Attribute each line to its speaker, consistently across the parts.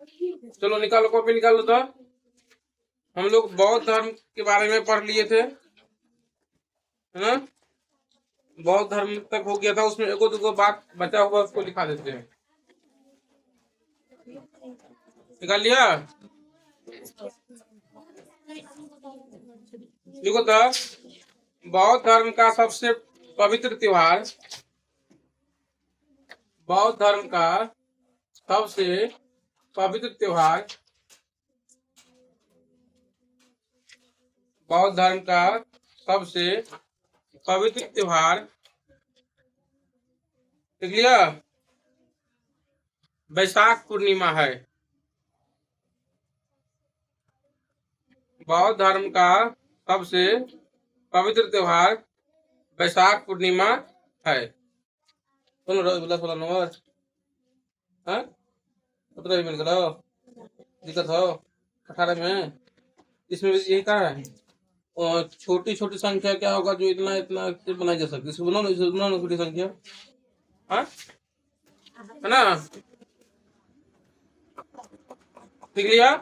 Speaker 1: चलो निकालो, कॉपी निकालो। तो हम लोग बौद्ध धर्म के बारे में पढ़ लिए थे, है ना। बौद्ध धर्म तक हो गया था, उसमें एगो दुगो बात बचा हुआ उसको लिखा देते हैं। निकाल लिया? देखो तो बौद्ध धर्म का सबसे पवित्र त्योहार, बौद्ध धर्म का सबसे पवित्र त्योहार, बौद्ध धर्म का सबसे पवित्र त्योहार देख लिया, वैशाख पूर्णिमा है। बौद्ध धर्म का सबसे पवित्र त्योहार वैशाख पूर्णिमा है। सुनो बोला 16 नंबर, हाँ 17 मिल गया, दिक्कत हो 18 में, इसमें भी यही कहा है। और छोटी छोटी संख्या क्या होगा जो इतना इतना बनाई जा सकती है, इसको बनाओ ना, इसको बनाओ ना छोटी संख्या, हाँ है ना। ठीक लिया?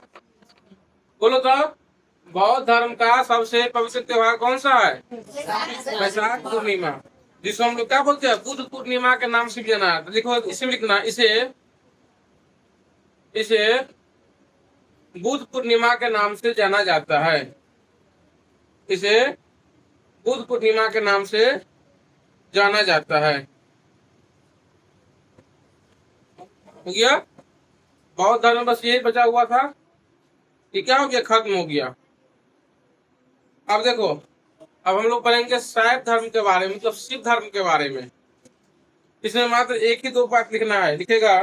Speaker 1: बोलो तो बौद्ध धर्म का सबसे पवित्र त्योहार कौन सा है? वैशाख पूर्णिमा, जिसको हम लोग क्या बोलते हैं, बुद्ध पूर्णिमा के नाम से भी जाना है। तो लिखो, इसमें लिखना, इसे इसे बुद्ध पूर्णिमा के नाम से जाना जाता है। इसे बुद्ध पूर्णिमा के नाम से जाना जाता है। हो गया? बौद्ध धर्म बस यही बचा हुआ था कि क्या हो गया, खत्म हो गया। अब देखो, अब हम लोग पढ़ेंगे शैव धर्म के बारे में, मतलब शिव धर्म के बारे में। इसमें मात्र एक ही दो बात लिखना है। लिखेगा,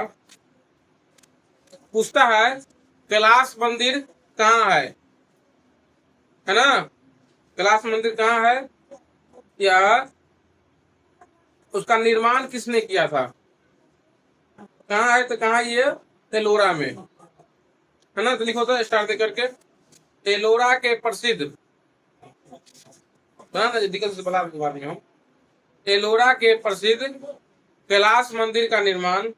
Speaker 1: पूछता है कैलाश मंदिर कहाँ है ना। कैलाश मंदिर कहाँ है, या उसका निर्माण किसने किया था। कहाँ है, तो कहाँ ये, एलोरा में, है ना। तो लिखो तो स्टार्ट दे करके, एलोरा के प्रसिद्ध, दिक्कत से बता बात में, एलोरा के प्रसिद्ध कैलाश मंदिर का निर्माण,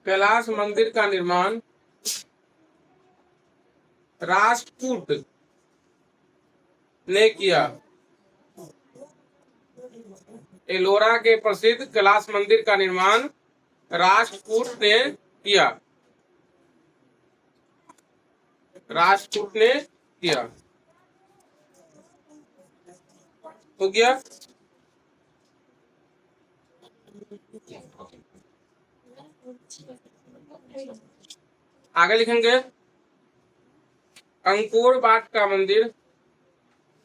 Speaker 1: कैलाश मंदिर का निर्माण राष्ट्रकूट ने किया। एलोरा के प्रसिद्ध कैलाश मंदिर का निर्माण राष्ट्रकूट ने किया, राष्ट्रकूट ने किया। हो गया? आगे लिखेंगे, अंकोर वाट का मंदिर,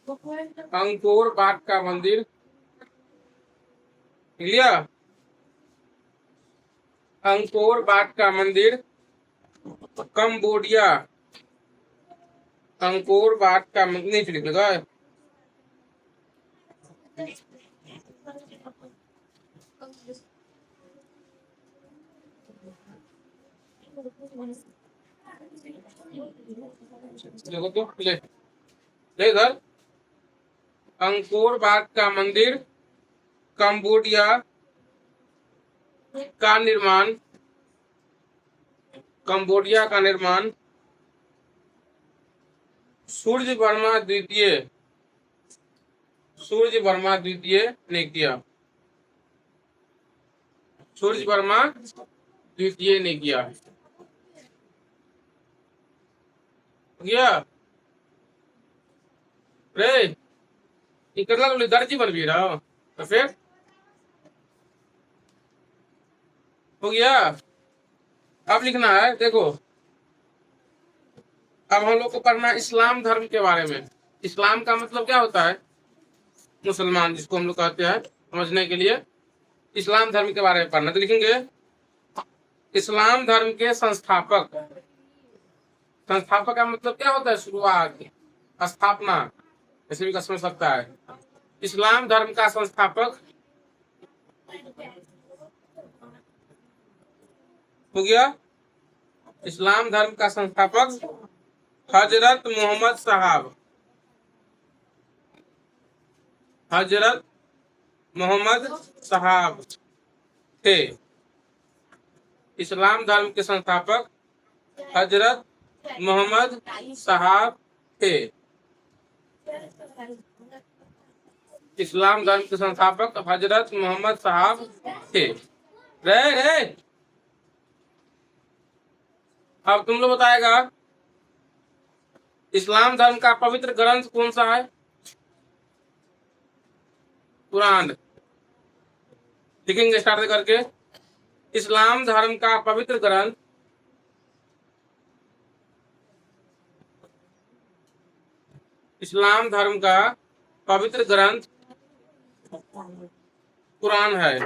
Speaker 1: अंकोर वाट का मंदिर, लिया। अंकोर वाट का मंदिर कंबोडिया, अंकोर वाट का मंदिर नीचे लिख लगा, देखो तो ले ले इधर, अंकोर वाट का मंदिर कंबोडिया का निर्माण, कंबोडिया का निर्माण सूर्य वर्मा द्वितीय, सूर्य वर्मा द्वितीय ने किया, सूर्य वर्मा द्वितीय ने किया। गया रे, इकला तो दर्जी बन भी रहा, तो फिर हो गया। अब लिखना है, देखो अब हम लोग को पढ़ना है इस्लाम धर्म के बारे में। इस्लाम का मतलब क्या होता है, मुसलमान जिसको हम लोग कहते हैं, समझने के लिए इस्लाम धर्म के बारे में पढ़ना। तो लिखेंगे, इस्लाम धर्म के संस्थापक, संस्थापक का मतलब क्या होता है, शुरुआत, स्थापना, ऐसे भी समझ सकता है। इस्लाम धर्म का संस्थापक हो गया, इस्लाम धर्म का संस्थापक हजरत मोहम्मद साहब, हजरत मोहम्मद साहब थे। इस्लाम धर्म के संस्थापक हजरत मोहम्मद साहब थे। इस्लाम धर्म के संस्थापक हजरत मोहम्मद साहब थे। रे रे अब तुम लोग बताएगा इस्लाम धर्म का पवित्र ग्रंथ कौन सा है? कुरान। लिखेंगे स्टार्ट करके। इस्लाम धर्म का पवित्र ग्रंथ इस्लाम धर्म का पवित्र ग्रंथ कुरान है।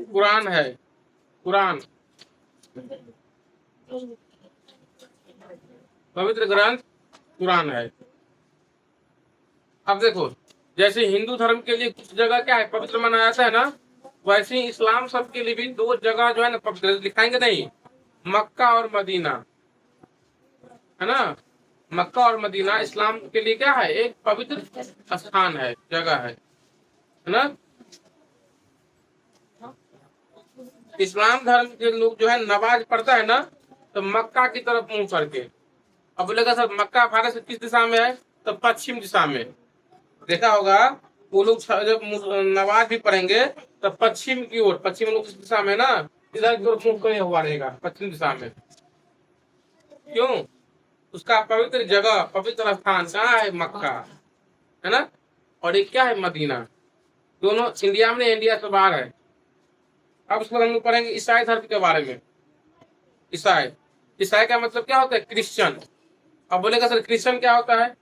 Speaker 1: कुरान है। कुरान पवित्र ग्रंथ कुरान है। अब देखो जैसे हिंदू धर्म के लिए कुछ जगह क्या है पवित्र माना जाता है ना, वैसे ही इस्लाम सब के लिए भी दो जगह जो है ना पवित्र दिखाएंगे नहीं, मक्का और मदीना है ना। मक्का और मदीना इस्लाम के लिए क्या है? एक पवित्र स्थान है, जगह है ना। इस्लाम धर्म के लोग जो है नमाज पढ़ता है ना तो मक्का की तरफ मुंह करके। अब बोलेगा सर मक्का भारत से किस दिशा में है? तो पश्चिम दिशा में। देखा होगा वो लोग जब नमाज भी पढ़ेंगे तो पश्चिम की ओर, पश्चिम लोग किस दिशा में ना, इधर की ओर मुंह करे हुआ रहेगा, पश्चिम दिशा में। क्यों? उसका पवित्र जगह, पवित्र स्थान कहाँ है? मक्का है ना। और एक क्या है? मदीना। दोनों इंडिया में, इंडिया से बाहर है। अब उसको हम लोग पढ़ेंगे ईसाई धर्म के बारे में। ईसाई, ईसाई का मतलब क्या होता है? क्रिश्चियन। अब बोलेगा सर क्रिश्चियन क्या होता है?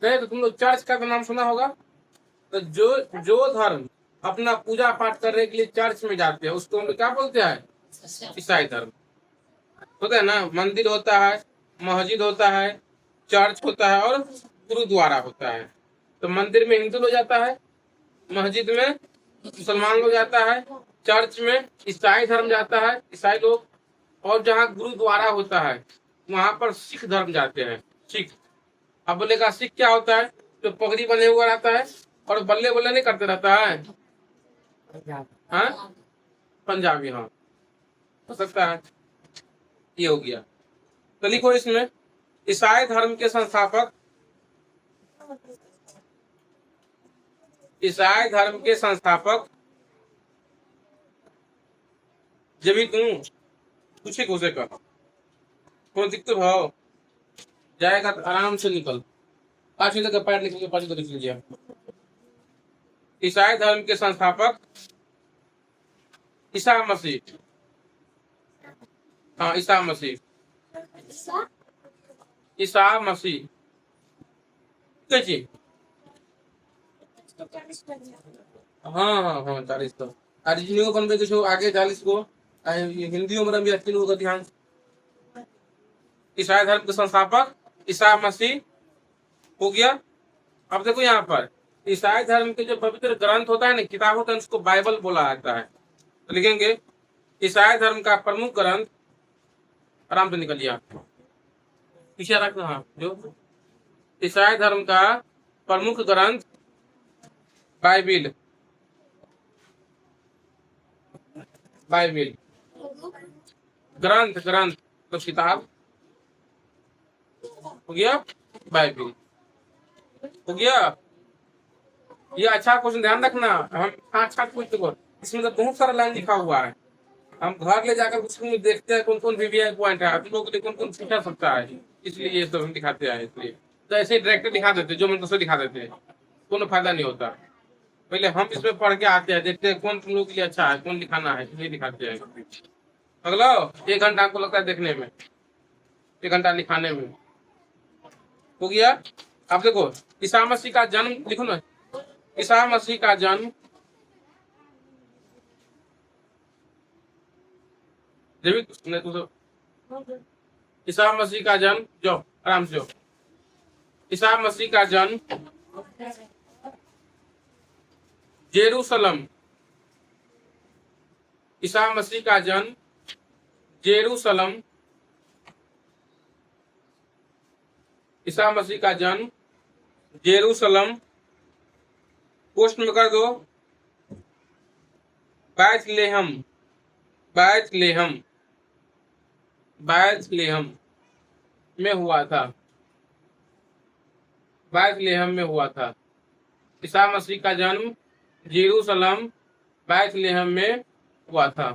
Speaker 1: नहीं तो तुम लोग चर्च का तो नाम सुना होगा। तो जो धर्म अपना पूजा पाठ करने के लिए चर्च में जाते हैं उसको हम लोग क्या बोलते हैं? ईसाई धर्म। होता है ना, मंदिर होता है, मस्जिद होता है, चर्च होता है और गुरुद्वारा होता है। तो मंदिर में हिंदू लोग जाता है, मस्जिद में मुसलमान लोग जाता है, चर्च में ईसाई धर्म जाता है, ईसाई लोग। और जहाँ गुरुद्वारा होता है वहां पर सिख धर्म जाते हैं, सिख। अब बोलेगा सिख क्या होता है? जो पगड़ी बने हुआ रहता है और बल्ले बल्ले नहीं करते रहता है, हाँ पंजाबी, हाँ हो सकता है। ये हो गया। तो लिखो इसमें ईसाई धर्म के संस्थापक, ईसाई धर्म के संस्थापक जब भी तुम पूछे घुसे का कोई दिक्कत हो जाएगा तो आराम से निकल। 5 तक पैर निकल के 5 तक लिख लीजिए। ईसाई धर्म के संस्थापक ईसा मसीह। हाँ ईसा मसीह, ईसा मसीह कैसी? हाँ हाँ हाँ 40 तो अर्जुनियों बन में कुछ आगे 40 को हिंदियों में भी अच्छी होगा ध्यान। ईसाई धर्म के संस्थापक ईसा मसीह हो गया। अब देखो यहाँ पर ईसाई धर्म के जो पवित्र ग्रंथ होता है ना, किताब होता है, उसको बाइबल बोला जाता है। तो लिखेंगे ईसाई धर्म का प्रमुख ग्रंथ, आराम से निकलिए पीछे रखना। हाँ, जो ईसाई धर्म का प्रमुख ग्रंथ बाइबिल, बाइबिल ग्रंथ, ग्रंथ तो किताब हो गया, बाइबिल हो गया। ये अच्छा क्वेश्चन ध्यान रखना। हम अच्छा पूछ देखो, इसमें तो बहुत सारा लाइन लिखा हुआ है। हम घर ले जाकर उसमें देखते हैं कौन कौन वीवीआई पॉइंट है, तुम लोगों के लिए कौन कौन पूछा सकता है, इसलिए ये सब हम दिखाते हैं। इसलिए तो ऐसे डायरेक्ट दिखा देते, जो मन से दिखा देते हैं, कोनो फायदा नहीं होता। पहले हम इसमें पढ़ के आते हैं, देखते हैं कौन तुम लोग के लिए अच्छा है, कौन लिखाना है, इसलिए दिखाते हैं। अगला 1 घंटा आपको लगता है देखने में, 1 घंटा लिखाने में हो गया। अब देखो ईसा मसीह का जन्म लिखो ना। ईसा मसीह का जन्म ईसा मसीह का जन्म, जो आराम से जो ईसा मसीह का जन्म जेरूशलम, ईसा मसीह का जन्म जेरूशलम, ईसा मसीह का जन्म जेरूशलम, पोस्ट में कर दो बैथलेहम, बैथलेहम, बैथलेहम में हुआ था, बैथलेहम में हुआ था। ईसा मसीह का जन्म यरूशलेम बैथलेहम में हुआ था।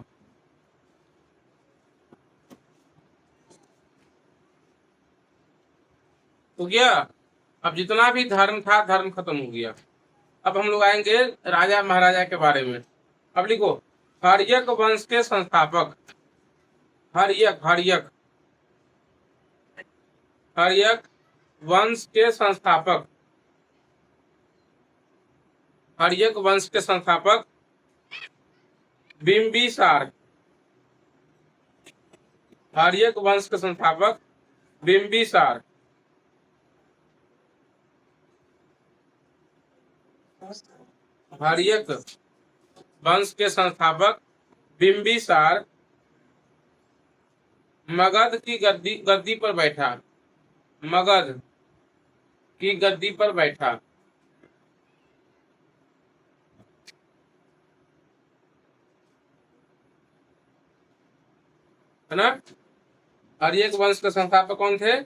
Speaker 1: हो गया। अब जितना भी धर्म था धर्म खत्म हो गया। अब हम लोग आएंगे राजा महाराजा के बारे में। अब लिखो, हर्यक वंश के संस्थापक, हर्यक, हर्यक, हर्यक वंश के संस्थापक, हर्यक वंश के संस्थापक बिम्बिसार, हर्यक वंश के संस्थापक बिम्बिसार, हर्यक वंश के संस्थापक बिम्बिसार मगध की गद्दी गद्दी पर बैठा, मगध की गद्दी पर बैठा। है ना। हर्यक वंश के संस्थापक कौन थे?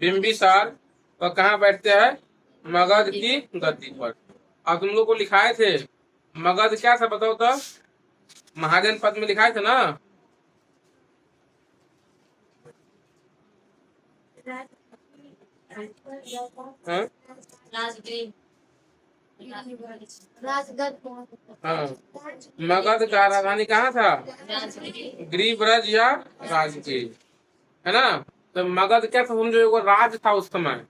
Speaker 1: बिम्बिसार। और कहाँ बैठते हैं? मगध की गद्दी पर। और तुम लोग को लिखाए थे मगध क्या था बताओ तो? महाजन पद में लिखाए थे ना। हाँ? हाँ, मगध का राजधानी कहाँ था? गिरिब्रज या राजगीर, है ना। तो मगध क्या था समझो, एगो राज था उस समय।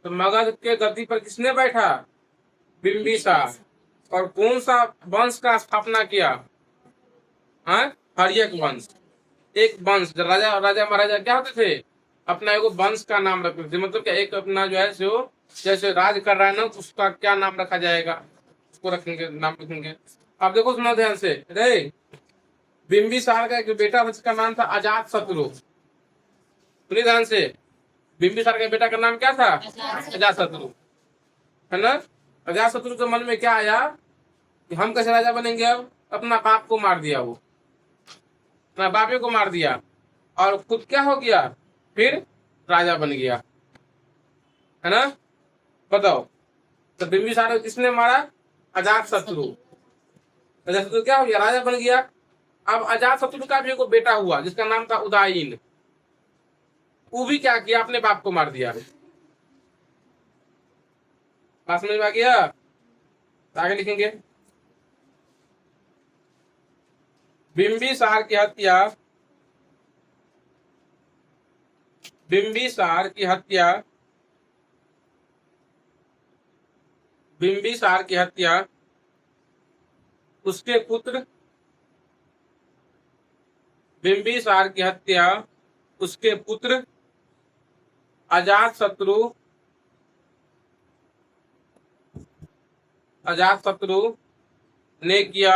Speaker 1: तो मगध के गद्दी पर किसने बैठा? बिम्बिसार। और कौन सा वंश का स्थापना किया? हाँ, हर्यक वंश। एक वंश, राजा राजा महाराजा क्या होते थे? अपना एगो वंश का नाम रखते थे। मतलब क्या, एक अपना जो है सो जैसे राज कर रहा है ना, तो उसका क्या नाम रखा जाएगा, उसको रखेंगे, नाम रखेंगे। अब देखो सुनो ध्यान से रे। बिम्बिसार का एक बेटा था जिसका नाम था अजात शत्रु। सुनिए ध्यान से। बिम्बिसार के बेटा का नाम क्या था? अजात शत्रु, है ना। अजात शत्रु के मन में क्या आया कि हम कैसे राजा बनेंगे? अब अपना बाप को मार दिया, वो अपना बापे को मार दिया और खुद क्या हो गया, फिर राजा बन गया, है ना। बताओ, तो बिम्बिसार को किसने मारा? अजात शत्रु। अजात शत्रु क्या हो गया? राजा बन गया। अब अजात शत्रु का भी एक बेटा हुआ जिसका नाम था उदयीन। वो भी क्या किया? अपने बाप को मार दिया। बात समझ में आ गया? आगे लिखेंगे, बिम्बिसार की हत्या, बिम्बिसार की हत्या, बिम्बिसार की हत्या उसके पुत्र, बिम्बिसार की हत्या उसके पुत्र अजात शत्रु, अजात शत्रु ने किया,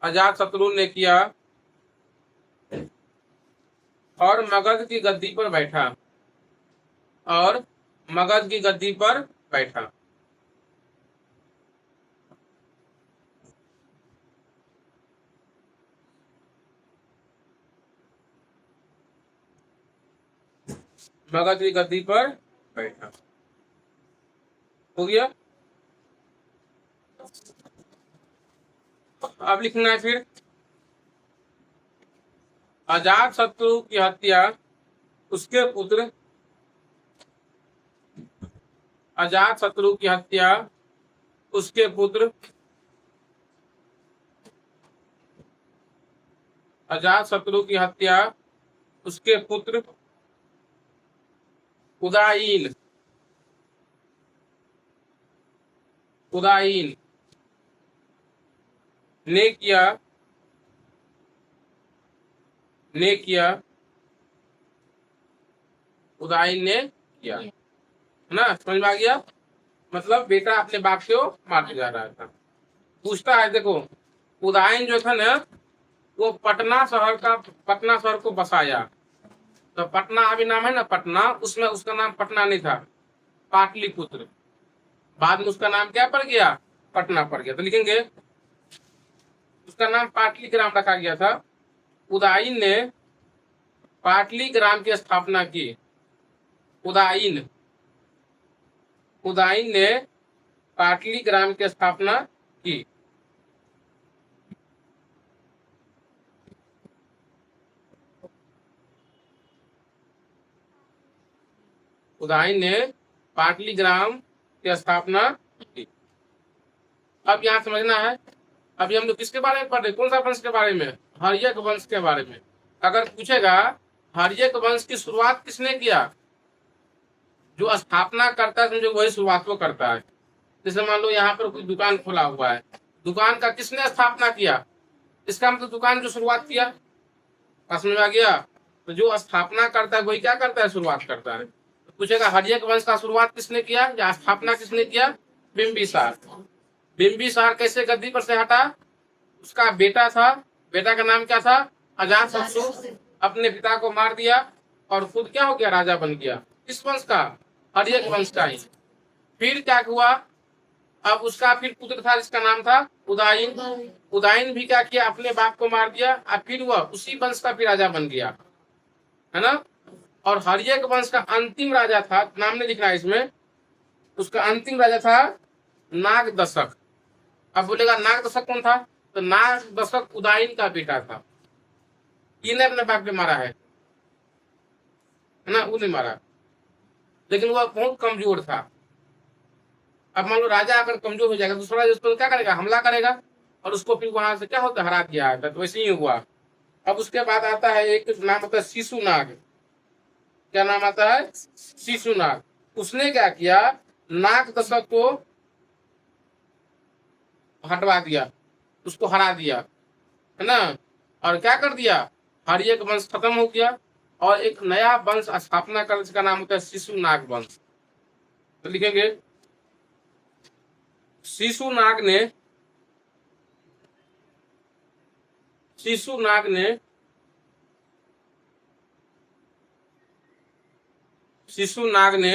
Speaker 1: अजात शत्रु ने किया और मगध की गद्दी पर बैठा, और मगध की गद्दी पर बैठा। मगध की गद्दी पर बैठा। हो गया। अब लिखना है फिर, अजात शत्रु की हत्या उसके पुत्र, अजात शत्रु की हत्या उसके पुत्र, अजात शत्रु की हत्या उसके पुत्र उदयीन, उदयीन ने किया, ने किया, उदयीन ने किया, है ना। समझ में आ गया? मतलब बेटा अपने बाप को मारने जा रहा था। पूछता है, देखो उदयीन जो था ना, वो पटना शहर का, पटना शहर को बसाया। तो पटना अभी नाम है ना पटना, उसमें उसका नाम पटना नहीं था, पाटलिपुत्र। बाद में उसका नाम क्या पड़ गया? पटना पड़ गया। तो लिखेंगे उसका नाम पाटलिग्राम रखा गया था। उदाईन ने पाटलिग्राम की स्थापना की। उदाईन उदाईन ने पाटलिग्राम की स्थापना की। उदाईन ने पाटलिग्राम की स्थापना की। अब यहाँ समझना है, अभी हम लोग किसके बारे में पढ़ रहे, कौन सा वंश के बारे में? हर्यक वंश के बारे में। अगर पूछेगा हर्यक वंश की शुरुआत किसने किया, जो स्थापना करता है समझो वही शुरुआत को करता है। जैसे मान लो यहाँ पर कोई दुकान खोला हुआ है, दुकान का किसने स्थापना किया? इसका मतलब दुकान जो शुरुआत किया। समझ में आ गया? तो जो स्थापना करता है वही क्या करता है, शुरुआत करता है। तो पूछेगा हर्यक वंश का शुरुआत किसने किया या स्थापना किसने किया? बिंबिसार। बिंबिसार कैसे गद्दी पर से हटा? उसका बेटा था, बेटा का नाम क्या था? अजातशत्रु। अपने पिता को मार दिया और खुद क्या हो गया, राजा बन गया। किस वंश का? हर्यक वंश का ही। फिर क्या हुआ, अब उसका फिर पुत्र था जिसका नाम था उदाईन। उदाईन भी क्या किया, अपने बाप को मार दिया और फिर वह उसी वंश का फिर राजा बन गया, है ना। और हर्यक वंश का अंतिम राजा था, नाम नहीं लिखना है इसमें, उसका अंतिम राजा था नागदशक। अब बोलेगा नागदशक कौन था? तो नागदशक उदाईन का बेटा था। इन्हें अपने बाप को मारा है ना, वो नहीं मारा, लेकिन वह बहुत कमजोर था। अब मान लो राजा अगर कमजोर हो जाएगा, दूसरा राजा उस पर क्या करेगा, हमला करेगा और उसको फिर वहां से क्या होता है, हरा दिया। तो वैसे ही हुआ। अब उसके बाद आता है एक नाम होता है शिशुनाग। क्या नाम आता है? शिशुनाग। उसने क्या किया, नागदशक को हटवा दिया, उसको हरा दिया, है ना। और क्या कर दिया, हर्यक वंश खत्म हो गया और एक नया वंश स्थापना कर, जिसका नाम होता है शिशुनाग वंश। तो लिखेंगे शिशुनाग ने शिशुनाग ने शिशुनाग ने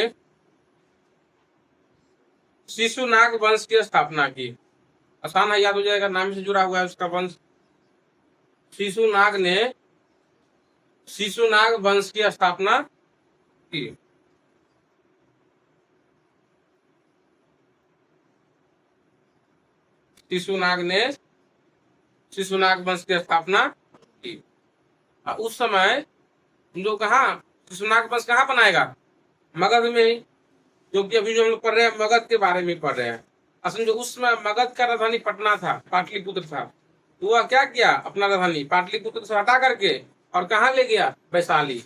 Speaker 1: शिशुनाग वंश की स्थापना की। आसान है, याद हो जाएगा, नाम से जुड़ा हुआ है उसका वंश। शिशुनाग ने शिशुनाग वंश की स्थापना की। शिशुनाग ने शिशुनाग वंश की स्थापना की। उस समय जो कहा शिशुनाग वंश कहाँ बनाएगा, मगध में ही, जो कि अभी जो हम लोग पढ़ रहे हैं मगध के बारे में पढ़ रहे हैं। असल जो उस समय मगध का राजधानी पटना था, पाटलिपुत्र था। तो वह क्या किया, अपना राजधानी पाटलिपुत्र से हटा करके और कहाँ ले गया, वैशाली।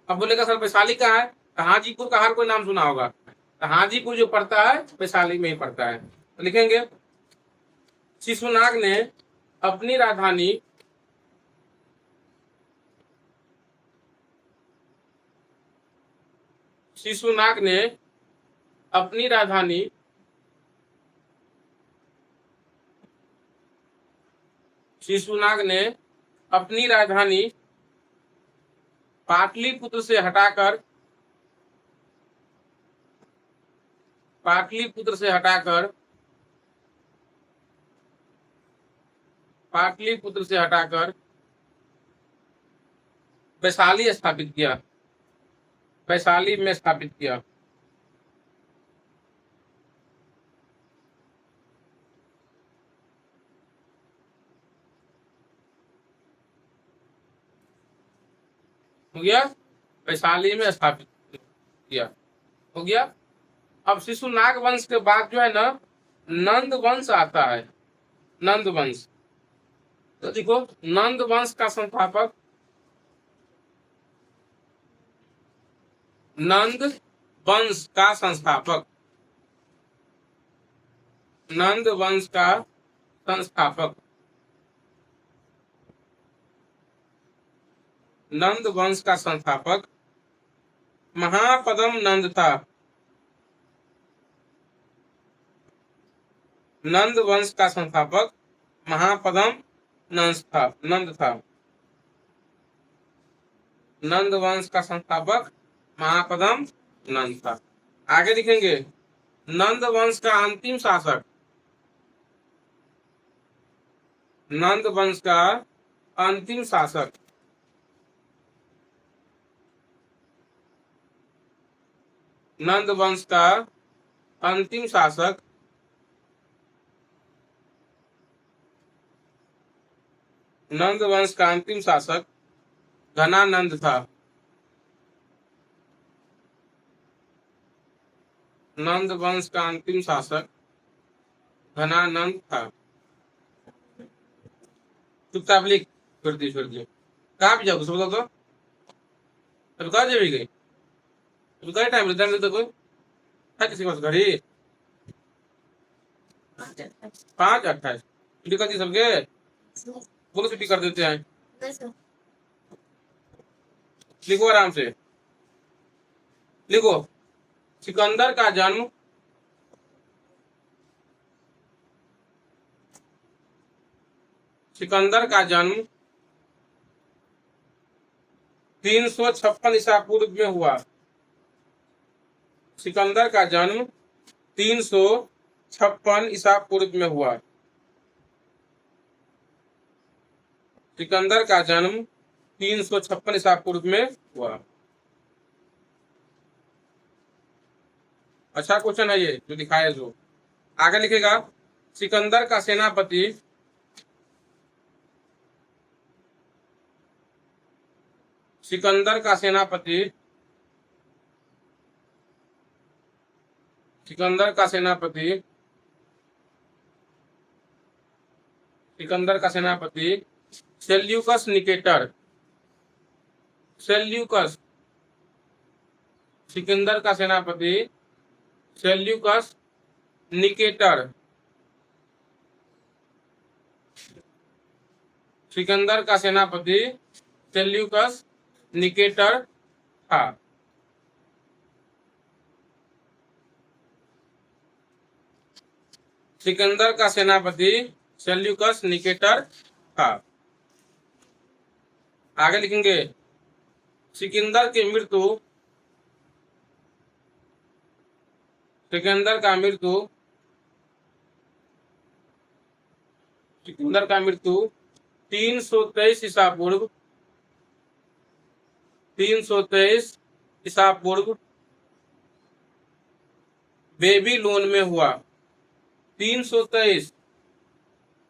Speaker 1: अब बोलेगा सर वैशाली कहाँ है? तो हाजीपुर का हर कोई नाम सुना होगा। तो हाजीपुर जो पड़ता है वैशाली में ही पड़ता है। तो लिखेंगे शिशुनाग ने अपनी राजधानी शिशुनाग ने अपनी राजधानी शिशुनाग ने अपनी राजधानी पाटलिपुत्र से हटाकर पाटलिपुत्र से हटाकर पाटलिपुत्र से हटाकर वैशाली स्थापित किया, वैशाली में स्थापित किया। हो गया, वैशाली में स्थापित किया, हो गया। अब शिशुनाग वंश के बाद जो है ना नंद वंश आता है, नंद वंश। तो देखो नंद वंश का संस्थापक नंद वंश का संस्थापक नंद वंश का संस्थापक नंद वंश का संस्थापक महापद्म नंद था। नंद वंश का संस्थापक महापद्म नंद था। नंद वंश का संस्थापक महापद्म नंद था। आगे लिखेंगे नंद वंश का अंतिम शासक नंद वंश का अंतिम शासक। नंद वंश का अंतिम शासक नंद वंश का अंतिम शासक घनानंद था। नंद वंश का अंतिम शासक घनानंद था। चुपचाप लिख, छोड़ दी कहाँ भी जाओ सब तो अब कहाँ जाएगी गई, अब कहाँ टाइम रहता है तो कोई है किसी के पास घड़ी 5:28 छुट्टी कर दी सबके, बोलो छुट्टी कर देते हैं। लिखो आराम से लिखो। सिकंदर का जन्म सिकंदर का जन्म 356 ईसा पूर्व में हुआ। सिकंदर का जन्म 356 ईसा पूर्व में हुआ। सिकंदर का जन्म 356 ईसा पूर्व में हुआ। अच्छा क्वेश्चन है ये जो दिखाया है। जो आगे लिखेगा, सिकंदर का सेनापति सिकंदर का सेनापति सिकंदर का सेनापति सिकंदर का सेनापति सेल्यूकस निकेटर। सेल्यूकस सिकंदर का सेनापति सेल्यूकस निकेटर। सिकंदर का सेनापति सेल्यूकस निकेटर था। सिकंदर का सेनापति सेल्यूकस निकेटर था। आगे लिखेंगे, सिकंदर की मृत्यु सिकंदर का मृत्यु सिकंदर का मृत्यु 323 ईसा पूर्व 323 ईसा पूर्व बेबीलोन में हुआ। 323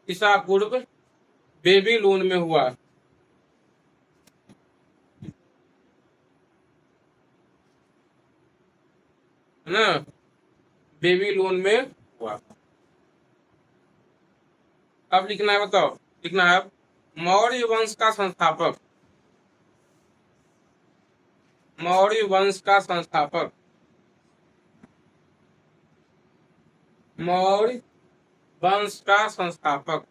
Speaker 1: ईसा पूर्व बेबीलोन में हुआ। है ना, बेबीलोन में हुआ। अब लिखना है, बताओ लिखना है, मौर्य वंश का संस्थापक। मौर्य वंश का संस्थापक मौर्य वंश का संस्थापक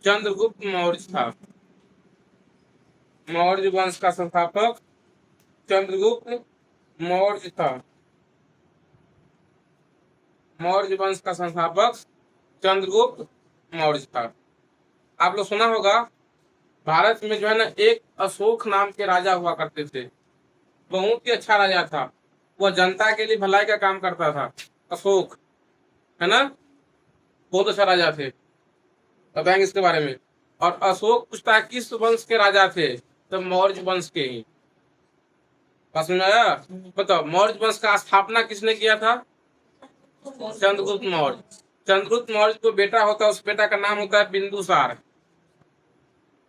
Speaker 1: चंद्रगुप्त मौर्य था। मौर्य वंश का संस्थापक चंद्रगुप्त मौर्य था। मौर्य वंश का संस्थापक चंद्रगुप्त मौर्य था। आप लोग सुना होगा, भारत में जो है ना, एक अशोक नाम के राजा हुआ करते थे। बहुत ही अच्छा राजा था, वह जनता के लिए भलाई का काम करता था। अशोक, है ना, बहुत अच्छा राजा थे, बताएंगे इसके बारे में। और अशोक पूछता है किस वंश के राजा थे, तो मौर्य वंश के ही। बात समझ आया? बताओ, मौर्य वंश का स्थापना किसने किया था? चंद्रगुप्त मौर्य। चंद्रगुप्त मौर्य को बेटा होता है, उस बेटा का नाम होता है बिंदुसार।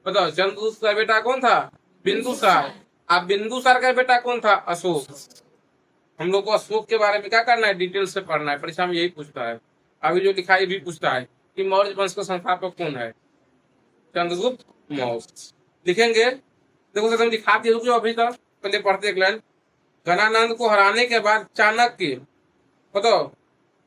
Speaker 1: बताओ, चंद्रगुप्त का बेटा कौन था? बिंदुसार। अब बिंदुसार का बेटा कौन था? अशोक। हम लोग को अशोक के बारे में क्या करना है? डिटेल से पढ़ना है, परीक्षा में यही पूछता है। अभी जो लिखा है भी पूछता है कि मौर्य वंश का संस्थापक कौन है? चंद्रगुप्त मौर्य। लिखेंगे, देखो सर दिखा दिया, रुक जाओ अभी तक, पहले पढ़ते एक लाइन। घनानंद को हराने के बाद चाणक्य, बताओ,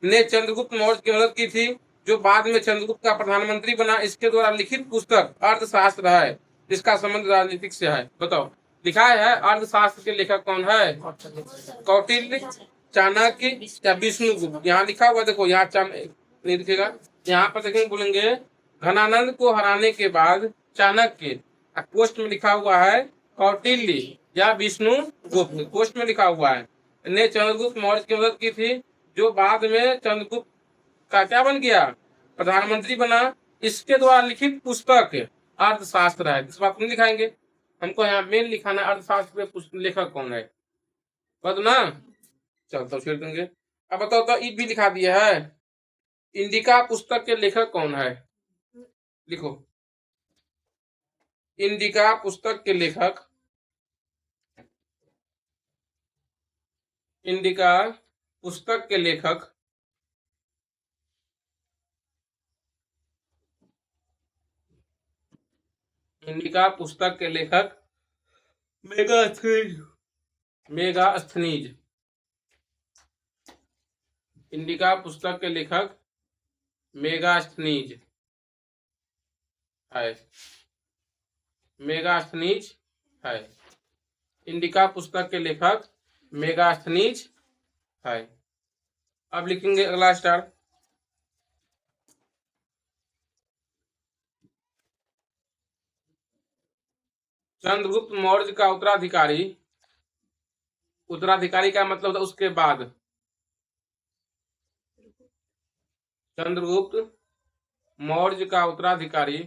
Speaker 1: ने चंद्रगुप्त मौर्य की मदद की थी, जो बाद में चंद्रगुप्त का प्रधानमंत्री बना। इसके द्वारा लिखित पुस्तक अर्थशास्त्र है, इसका संबंध राजनीतिक से है। बताओ, लिखा है अर्थशास्त्र के लेखक कौन है? कौटिल्य, चाणक्य या विष्णुगुप्त। यहाँ लिखा हुआ देखो, यहाँ नहीं दिखेगा, यहाँ पर देखेंगे, बोलेंगे घनानंद को हराने के बाद चाणक्य। पोस्ट में लिखा हुआ है कौटिल्य या विष्णुगुप्त, पोस्ट में लिखा हुआ है। ने चंद्रगुप्त मौर्य की मदद की थी, जो बाद में चंद्रगुप्त का क्या बन गया, प्रधानमंत्री बना। इसके द्वारा लिखित पुस्तक अर्थशास्त्र है। इस बात को नहीं दिखाएंगे, हमको यहाँ मेन लिखाना है अर्थशास्त्र के लेखक कौन है, बता ना। चल तो छेड़ देंगे। अब बताओ तो ई भी लिखा दिया है, इंडिका पुस्तक के लेखक कौन है, लिखो। इंडिका पुस्तक के लेखक, इंडिका पुस्तक के लेखक इंडिका पुस्तक के लेखक मेगास्थनीज, मेगास्थनीज। इंडिका पुस्तक के लेखक मेगास्थनीज है, मेगास्थनीज है। इंडिका पुस्तक के लेखक मेगास्थनीज है। अब लिखेंगे अगला स्टार, चंद्रगुप्त मौर्य का उत्तराधिकारी, उत्तराधिकारी का मतलब था उसके बाद, चंद्रगुप्त मौर्य का उत्तराधिकारी,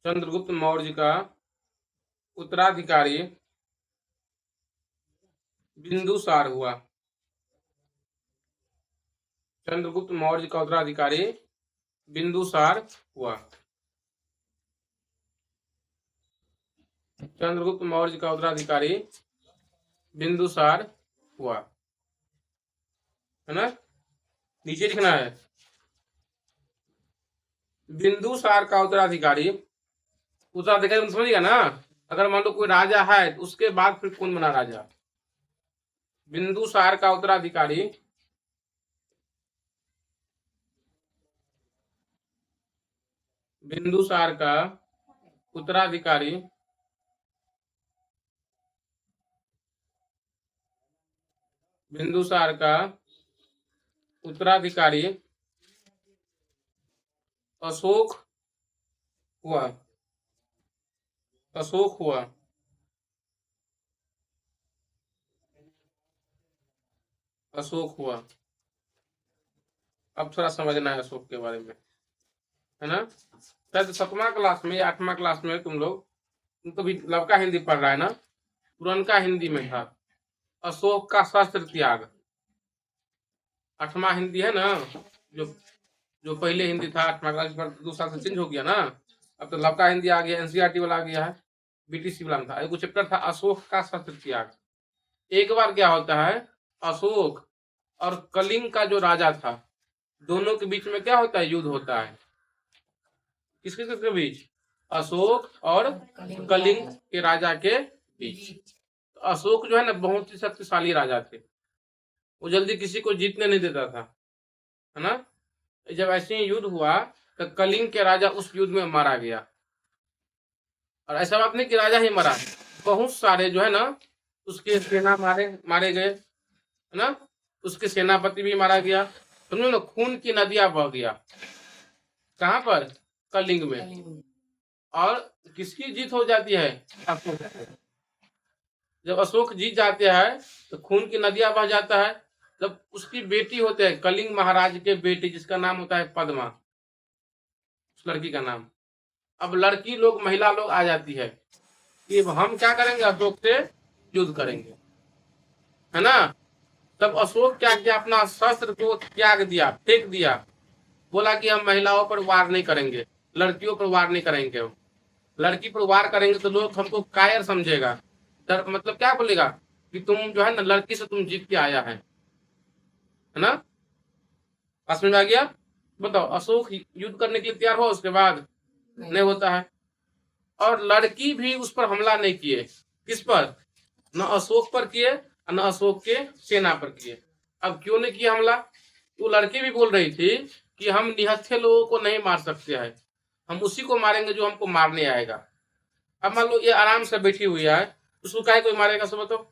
Speaker 1: चंद्रगुप्त मौर्य का उत्तराधिकारी बिंदुसार हुआ। चंद्रगुप्त मौर्य का उत्तराधिकारी बिंदुसार हुआ। चंद्रगुप्त मौर्य का उत्तराधिकारी बिंदुसार हुआ, है ना। नीचे लिखना है, बिंदुसार का उत्तराधिकारी, उत्तराधिकारी समझिएगा ना। अगर मान लो कोई राजा है तो उसके बाद फिर कौन बना राजा, बिंदुसार का उत्तराधिकारी बिंदुसार का उत्तराधिकारी बिंदुसार का उत्तराधिकारी अशोक हुआ, अशोक हुआ। अशोक हुआ। अब थोड़ा समझना है अशोक के बारे में, है ना। शायद 7वां क्लास में या 8वां क्लास में तुम लोग तो भी लवका हिंदी पढ़ रहा है ना, पुरनका हिंदी में था अशोक का शस्त्र त्याग। 8वां हिंदी है ना, जो जो पहले हिंदी था 8वां क्लास पर 2 साल से चेंज हो गया ना। अब तो लवका हिंदी आ गया, एनसीईआरटी वाला आ गया है, बीटीसी वाला था। एक चैप्टर था अशोक का शस्त्र त्याग। एक बार क्या होता है, अशोक और कलिंग का जो राजा था, दोनों के बीच में क्या होता है, युद्ध होता है। किसके किसके बीच, अशोक और कलिंग के राजा के बीच। अशोक जो है ना बहुत ही शक्तिशाली राजा थे, वो जल्दी किसी को जीतने नहीं देता था, है ना। जब ऐसे ही युद्ध हुआ तो कलिंग के राजा उस युद्ध में मारा गया। और ऐसा बात नहीं कि राजा ही मरा, बहुत सारे जो है ना उसके सेना मारे गए, है ना। उसके सेनापति भी मारा गया, समझो ना। खून की नदियां बह गया, कहाँ पर, कलिंग में। और किसकी जीत हो जाती है, अशोक। जब अशोक जीत जाते हैं तो खून की नदियां बह जाता है। जब उसकी बेटी होते है, कलिंग महाराज के बेटी जिसका नाम होता है पद्मा, उस लड़की का नाम। अब लड़की लोग, महिला लोग आ जाती है कि हम क्या करेंगे, अशोक से युद्ध करेंगे, है ना। तब अशोक क्या किया, अपना शस्त्र को त्याग दिया, फेंक दिया। बोला कि हम महिलाओं पर वार नहीं करेंगे, लड़कियों पर वार नहीं करेंगे। हम लड़की पर वार करेंगे तो लोग हमको कायर समझेगा, मतलब क्या बोलेगा कि तुम जो है ना लड़की से तुम जीत के आया है ना। समझ में आ गया। बताओ, अशोक युद्ध करने के लिए तैयार हो, उसके बाद नहीं होता है। और लड़की भी उस पर हमला नहीं किए, किस पर, न अशोक पर किए न अशोक के सेना पर किए। अब क्यों नहीं किया हमला, तो लड़की भी बोल रही थी कि हम निहत्थे लोगों को नहीं मार सकते हैं, हम उसी को मारेंगे जो हमको मारने आएगा। अब मान लो ये आराम से बैठी हुई है, उसको काहे कोई मारेगा, सब बताओ,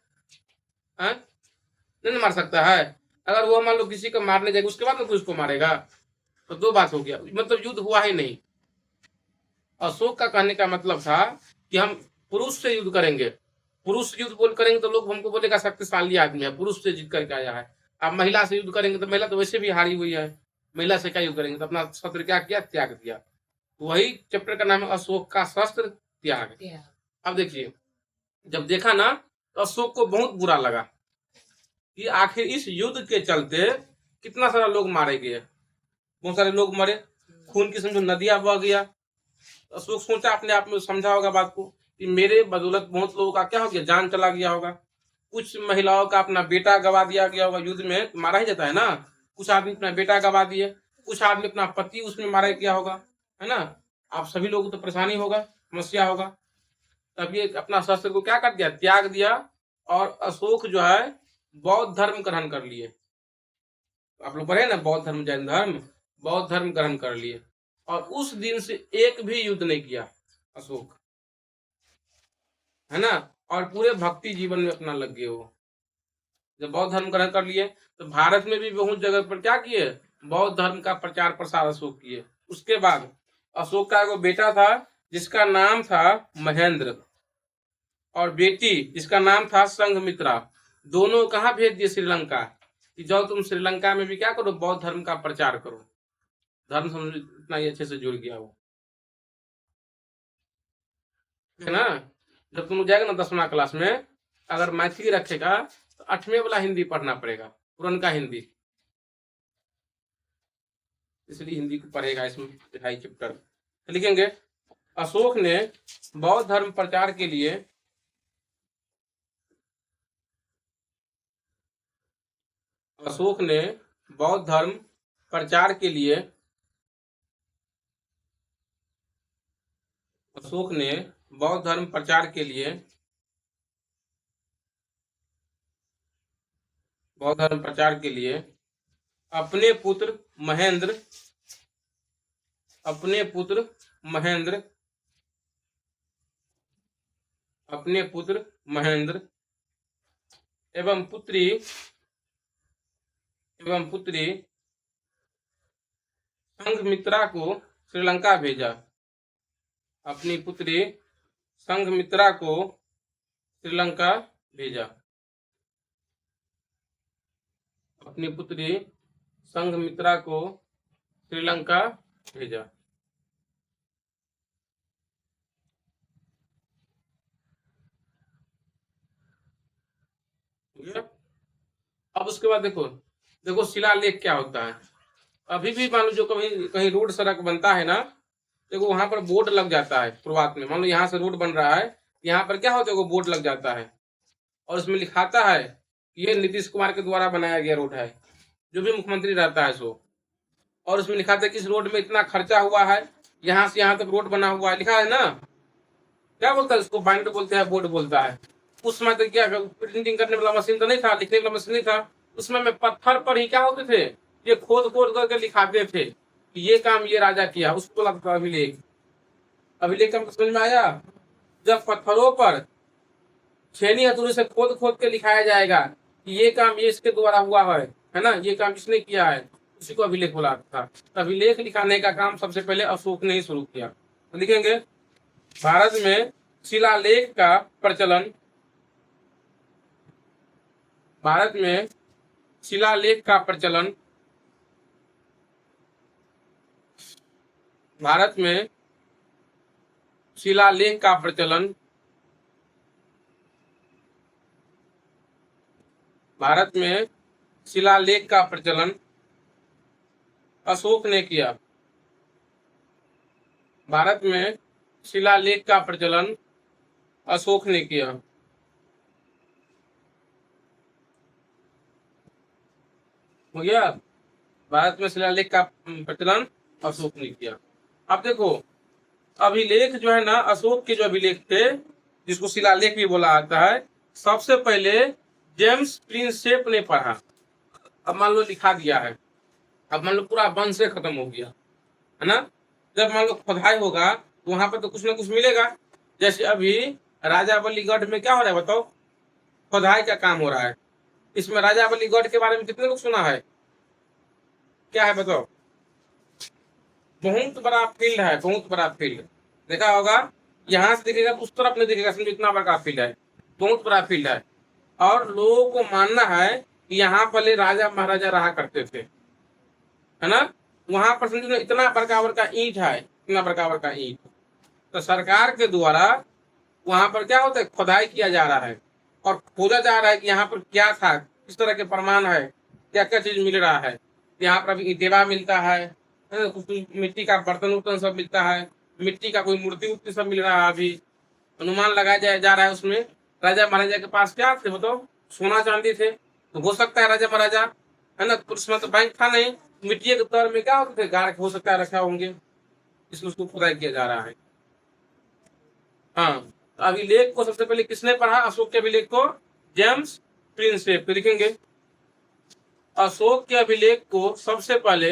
Speaker 1: नहीं मार सकता है। अगर वो मान लो किसी को मारने जाएगा उसके बाद में कोई उसको मारेगा, तो 2 बात हो गया, मतलब युद्ध हुआ ही नहीं। अशोक का कहने का मतलब था कि हम पुरुष से युद्ध करेंगे, पुरुष युद्ध बोल करेंगे तो लोग हमको बोलेगा शक्तिशाली आदमी है, पुरुष से जीत करके आया है। आप महिला से युद्ध करेंगे तो महिला तो वैसे भी हारी हुई है, महिला से क्या युद्ध करेंगे, तो अपना शस्त्र क्या किया, त्याग दिया। वही चैप्टर का नाम है अशोक का शस्त्र त्याग। अब देखिए, जब देखा ना तो अशोक को बहुत बुरा लगा कि आखिर इस युद्ध के चलते कितना सारा लोग मारे गए, बहुत सारे लोग मरे, खून की समझो नदियां बह गया। अशोक सोचा, अपने आप में समझा होगा बात को कि मेरे बदौलत बहुत लोगों का क्या हो गया, जान चला गया होगा, कुछ महिलाओं का अपना बेटा गवा दिया गया होगा, युद्ध में मारा ही जाता है ना, कुछ आदमी अपना बेटा गवा दिए, कुछ आदमी अपना पति उसमें मारा गया होगा, है ना। आप सभी लोगों को तो परेशानी होगा, समस्या होगा। तब ये अपना शस्त्र को क्या कर दिया, त्याग दिया, और अशोक जो है बौद्ध धर्म ग्रहण कर लिए। आप लोग पढ़े ना, बौद्ध धर्म जैन धर्म, बौद्ध धर्म ग्रहण कर लिए, और उस दिन से एक भी युद्ध नहीं किया अशोक, है ना, और पूरे भक्ति जीवन में अपना लग गए वो। जब बौद्ध धर्म ग्रहण कर लिए तो भारत में भी बहुत जगह पर क्या किए, बौद्ध धर्म का प्रचार प्रसार अशोक किए। उसके बाद अशोक का एक बेटा था जिसका नाम था महेंद्र, और बेटी जिसका नाम था संघमित्रा। दोनों कहाँ भेज दिए, श्रीलंका, कि जाओ तुम श्रीलंका में भी क्या करो, बौद्ध धर्म का प्रचार करो। धर्म समझ इतना ही अच्छे से जुड़ गया वो, है ना। जब तुम जाएगा ना 10वीं क्लास में, अगर मैथिली रखेगा तो 8वें वाला हिंदी पढ़ना पड़ेगा, पुरनका हिंदी, इसलिए हिंदी को पढ़ेगा इसमें 2.5 चैप्टर लिखेंगे। अशोक ने बौद्ध धर्म प्रचार के लिए अशोक ने बौद्ध धर्म प्रचार के लिए अशोक ने बौद्ध धर्म प्रचार के लिए बौद्ध धर्म प्रचार के लिए अपने पुत्र महेंद्र अपने पुत्र महेंद्र अपने पुत्र महेंद्र एवं पुत्री संघमित्रा को श्रीलंका भेजा। अपनी पुत्री संघमित्रा को श्रीलंका भेजा। अपनी पुत्री संघमित्रा को श्रीलंका भेजा। अब उसके बाद देखो शिलालेख क्या होता है। अभी भी मान लो जो कभी कहीं रोड सड़क बनता है ना, देखो वहां पर बोर्ड लग जाता है शुरुआत में। मान लो यहाँ से रोड बन रहा है, यहाँ पर क्या होता है, वो बोर्ड लग जाता है और उसमें लिखाता है कि ये नीतीश कुमार के द्वारा बनाया गया रोड है, जो भी मुख्यमंत्री रहता है सो। और उसमें लिखा था कि इस रोड में इतना खर्चा हुआ है, यहाँ से यहाँ तक रोड बना हुआ है, लिखा है ना। क्या बोलता है उसको, बाइंडर बोलते हैं, बोर्ड बोलता है। उस समय तो क्या प्रिंटिंग करने वाला मशीन तो नहीं था, लिखने वाला मशीन नहीं था। उसमें में पत्थर पर ही क्या होते थे, ये खोद खोद करके लिखाते थे कि ये काम ये राजा किया, उसको लगता अभिलेख। अभिलेख का समझ में आया, जब पत्थरों पर छेनी हथौड़ी से खोद खोद के लिखाया जाएगा कि ये काम ये इसके द्वारा हुआ है ना, ये काम इसने किया है, उसी को अभिलेख बोला था। अभिलेख लिखाने का काम सबसे पहले अशोक ने ही शुरू किया। तो लिखेंगे, भारत में शिलालेख का प्रचलन भारत में शिलालेख का प्रचलन भारत में शिलालेख का प्रचलन भारत में शिलालेख का प्रचलन अशोक ने किया। भारत में शिलालेख का प्रचलन अशोक ने किया। हो गया, भारत में शिलालेख का प्रचलन अशोक ने किया। अब देखो, अभिलेख जो है ना, अशोक के जो अभिलेख थे, जिसको शिलालेख भी बोला जाता है, सबसे पहले जेम्स प्रिंसेप ने पढ़ा। अब मान लो लिखा गया है, अब मान लो पूरा वंश से खत्म हो गया, है ना। जब मान लो खुदाई होगा तो वहां पर तो कुछ ना कुछ मिलेगा। जैसे अभी राजावलीगढ़ में क्या हो रहा है बताओ, खुदाई का काम हो रहा है। इसमें राजावलीगढ़ के बारे में कितने लोग सुना है, क्या है बताओ। बहुत बड़ा फील्ड है, बहुत बड़ा फील्ड, देखा होगा। यहाँ से दिखेगा तो उस तरफ नहीं दिखेगा, समझो इतना बड़ा फील्ड है, बहुत बड़ा फील्ड है। और लोगों को मानना है कि यहाँ पहले राजा महाराजा रहा करते थे, है ना। वहां पर समझो इतना बड़का बड़का ईंट है, इतना बड़का बड़का ईंट। तो सरकार के द्वारा वहां पर क्या होता है, खुदाई किया जा रहा है और खोजा जा रहा है कि यहाँ पर क्या था, किस तरह के प्रमाण है, क्या क्या चीज मिल रहा है। यहाँ पर अभी इटेवा मिलता है, कुछ मिट्टी का बर्तन उर्तन सब मिलता है, मिट्टी का कोई मूर्ति उर्ति सब मिल रहा है। अभी अनुमान लगाया जा रहा है उसमें राजा महाराजा के पास क्या थे, बताओ, सोना चांदी थे। तो हो सकता है राजा महाराजा, है ना, उसमें तो बैंक था नहीं, मिट्टी के तौर में क्या होते थे, गाड़ के हो सकता है रखा होंगे, इसलिए उसको खुदाई किया जा रहा है। हाँ, तो अभिलेख को सबसे पहले किसने पढ़ा, अशोक के अभिलेख को जेम्स प्रिंसेप। तो लिखेंगे अशोक के अभिलेख को सबसे पहले,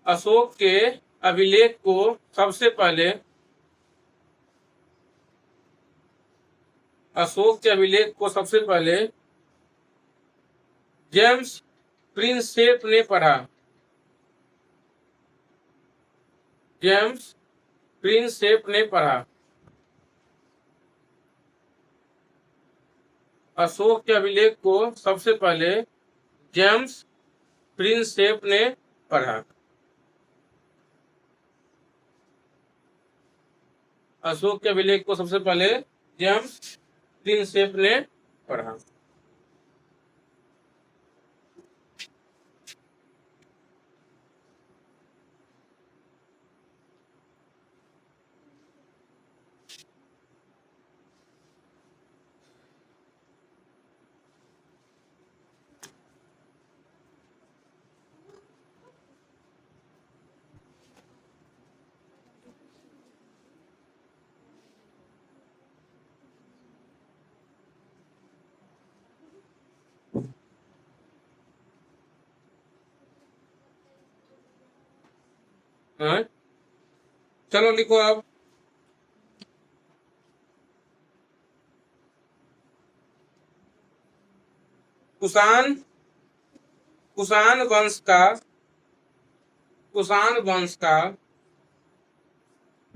Speaker 1: अशोक के अभिलेख को सबसे पहले, अशोक के अभिलेख को सबसे पहले जेम्स प्रिंसेप ने पढ़ा। जेम्स प्रिंसेप ने पढ़ा। अशोक के अभिलेख को सबसे पहले जेम्स प्रिंसेप ने पढ़ा। अशोक के अभिलेख को सबसे पहले जेम्स प्रिंसेप ने पढ़ा। हाँ? चलो लिखो अब, कुषाण, कुषाण वंश का, कुषाण वंश का,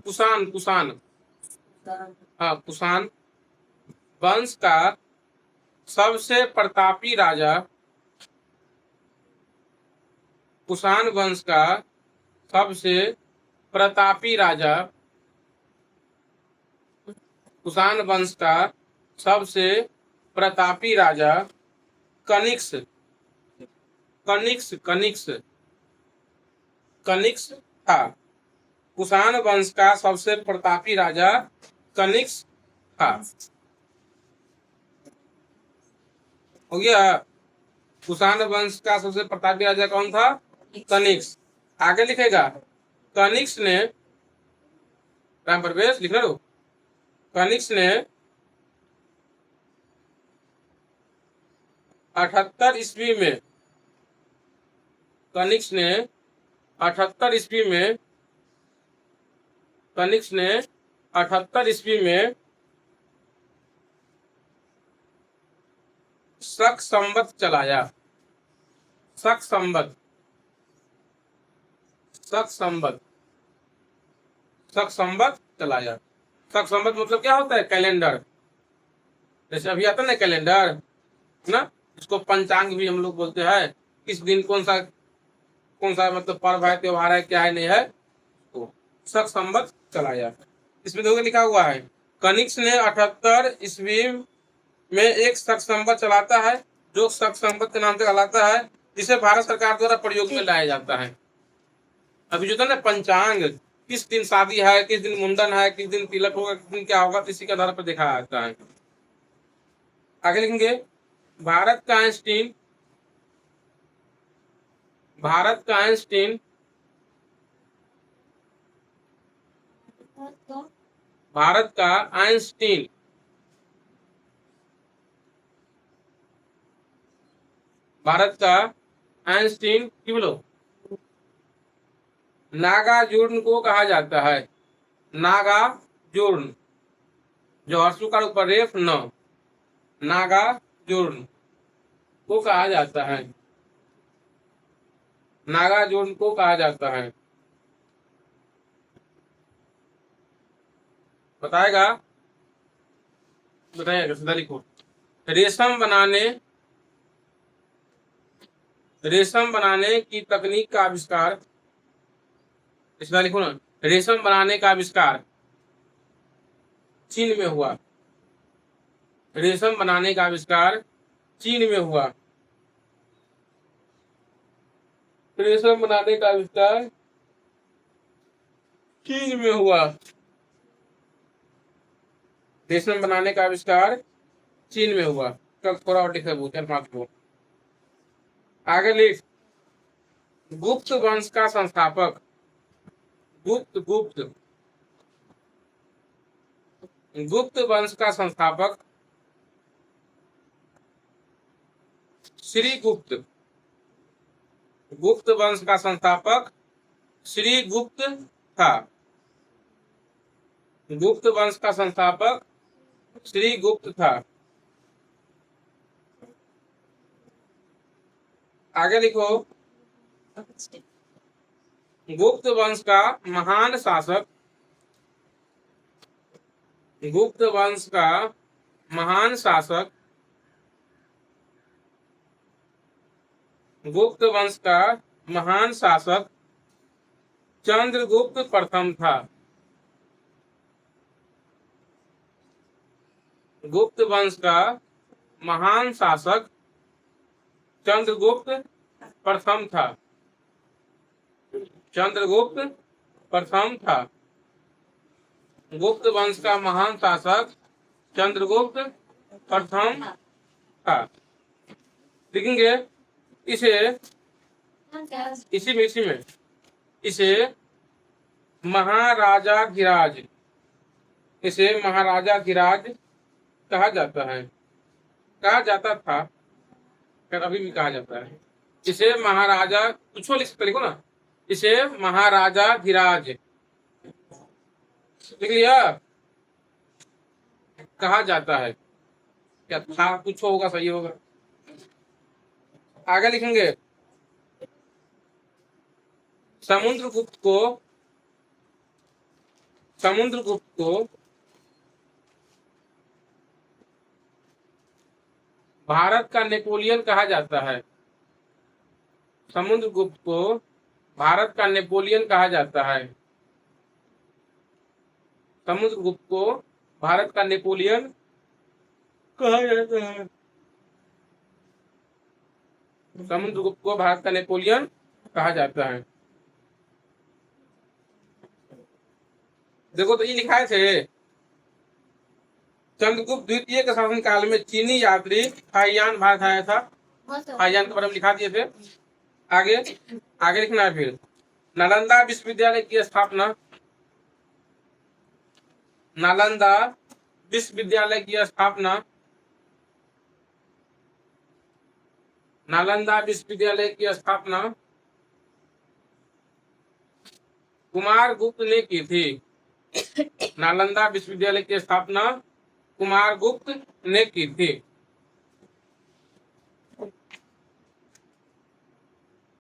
Speaker 1: कुषाण कुषाण हाँ, कुषाण वंश का सबसे प्रतापी राजा, कुषाण वंश का सबसे प्रतापी राजा, कुषाण वंश का सबसे प्रतापी राजा कनिष्क, कनिष्क कनिष्क कनिष्क था। कुषाण वंश का सबसे प्रतापी राजा कनिष्क था। हो गया, कुषाण वंश का सबसे प्रतापी राजा कौन था, कनिष्क। आगे लिखेगा कनिष्क ने, राम प्रवेश लिख लो, कनिष्क ने 78 ईस्वी में, कनिष्क ने 78 ईस्वी में, कनिष्क ने 78 ईस्वी में शक संवत चलाया। शक संवत, शक संवत, शक संवत चलाया। शक संवत मतलब क्या होता है, कैलेंडर। जैसे अभी आता है ना कैलेंडर, ना, इसको पंचांग भी हम लोग बोलते हैं। किस दिन कौन सा मतलब पर्व है, त्योहार है, क्या है, नहीं है, तो शक संवत चलाया। इसमें देखो लिखा हुआ है कनिष्क ने 78 ईस्वी में एक शक संवत चलाता है, जो शक संवत के नाम से कहलाता है, जिसे भारत सरकार द्वारा प्रयोग में लाया जाता है। अभी जो था ना पंचांग, किस दिन शादी है, किस दिन मुंडन है, किस दिन तिलक होगा, किस दिन क्या होगा, इसी के आधार पर देखा जाता है। आगे लिखेंगे भारत का आइंस्टीन, भारत का आइंस्टीन, भारत का आइंस्टीन, भारत का आइंस्टीन की बोलो, नागार्जुन को कहा जाता है। नागार्जुन, जो हर्षु का ऊपर रेफ न, नागार्जुन को कहा जाता है, नागार्जुन को कहा जाता है। बताएगा, बताइएगा, सीधा लिखो। रेशम बनाने की तकनीक का आविष्कार, इस बार लिखो ना, रेशम बनाने का आविष्कार चीन में हुआ। रेशम बनाने का आविष्कार चीन में हुआ। रेशम बनाने का आविष्कार चीन में हुआ। रेशम बनाने का आविष्कार चीन में हुआ। कल थोड़ा और लिखा वो 4-5 को आगे लिख। गुप्त वंश का संस्थापक, गुप्त वंश का संस्थापक श्री गुप्त। गुप्त वंश का संस्थापक श्री गुप्त था। गुप्त वंश का संस्थापक श्री गुप्त था। आगे लिखो। गुप्त वंश का महान शासक, गुप्त वंश का महान शासक, गुप्त वंश का महान शासक चंद्रगुप्त प्रथम था। गुप्त वंश का महान शासक चंद्रगुप्त प्रथम था। चंद्रगुप्त प्रथम था। गुप्त वंश का महान शासक चंद्रगुप्त प्रथम था। लिखेंगे इसे, इसी में इसे महाराजाधिराज, इसे महाराजाधिराज कहा जाता है, कहा जाता था, फिर अभी भी कहा जाता है। इसे महाराजा, कुछ लिख सकते, लिखो ना, इसे महाराजाधिराज लिख लिया, कहा जाता है। क्या था, कुछ होगा, सही होगा। आगे लिखेंगे। समुद्रगुप्त को भारत का नेपोलियन कहा जाता है। समुद्रगुप्त को भारत का नेपोलियन कहा जाता है। समुद्रगुप्त को भारत का नेपोलियन कहा जाता है। समुद्रगुप्त को भारत का नेपोलियन कहा जाता है। देखो तो ये लिखाए थे, चंद्रगुप्त द्वितीय के शासन काल में चीनी यात्री हाइयान भारत आया था। हाइयान के बारे में लिखा दिए थे। आगे आगे लिखना है। फिर नालंदा विश्वविद्यालय की स्थापना, नालंदा विश्वविद्यालय की स्थापना, नालंदा विश्वविद्यालय की स्थापना कुमार गुप्त ने की थी। नालंदा विश्वविद्यालय की स्थापना कुमार गुप्त ने की थी।